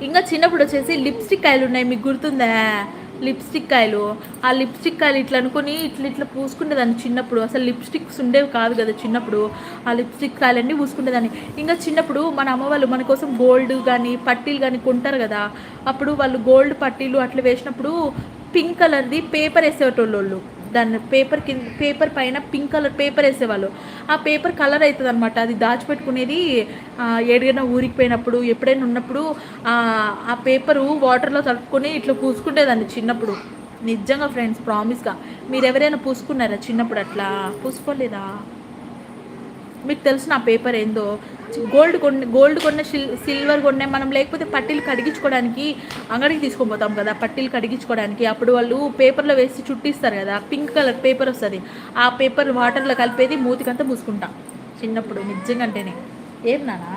ఇంకా చిన్నప్పుడు వచ్చేసి లిప్స్టిక్ కాయలు ఉన్నాయి, మీకు గుర్తుందా? లిప్స్టిక్ కాయలు, ఆ లిప్స్టిక్ కాయలు ఇట్లా అనుకుని ఇట్లా ఇట్లా పూసుకునేదాన్ని చిన్నప్పుడు. అసలు లిప్స్టిక్స్ ఉండేవి కాదు కదా చిన్నప్పుడు, ఆ లిప్స్టిక్ కాయలన్నీ పూసుకునేదాన్ని. ఇంకా చిన్నప్పుడు మన అమ్మ వాళ్ళు మన కోసం గోల్డ్ కానీ పట్టీలు కానీ కొంటారు కదా, అప్పుడు వాళ్ళు గోల్డ్ పట్టీలు అట్లా వేసినప్పుడు పింక్ కలర్ది పేపర్ వేసేటోళ్ళు. దాన్ని పేపర్ పైన పింక్ కలర్ పేపర్ వేసేవాళ్ళు. ఆ పేపర్ కలర్ అవుతుంది అనమాట, అది దాచిపెట్టుకునేది. ఏడైనా ఊరికి పోయినప్పుడు ఎప్పుడైనా ఉన్నప్పుడు ఆ పేపరు వాటర్లో తడుపుకొని ఇట్లా పూసుకుంటేదాన్ని చిన్నప్పుడు. నిజంగా ఫ్రెండ్స్, ప్రామిస్గా. మీరు ఎవరైనా పూసుకున్నారా చిన్నప్పుడు? అట్లా పూసుకోలేదా? మీకు తెలిసిన ఆ పేపర్ ఏందో? గోల్డ్ కొన్న సిల్వర్ కొన్న మనం, లేకపోతే పట్టీలు కడిగించుకోవడానికి అంగడికి తీసుకొని పోతాం కదా పట్టీలు కడిగించుకోవడానికి, అప్పుడు వాళ్ళు పేపర్లో వేసి చుట్టిస్తారు కదా, పింక్ కలర్ పేపర్ వస్తుంది. ఆ పేపర్ వాటర్లో కలిపేది మూతికంతా పూసుకుంటా చిన్నప్పుడు, నిజంగా అంటేనే. ఏం నానా?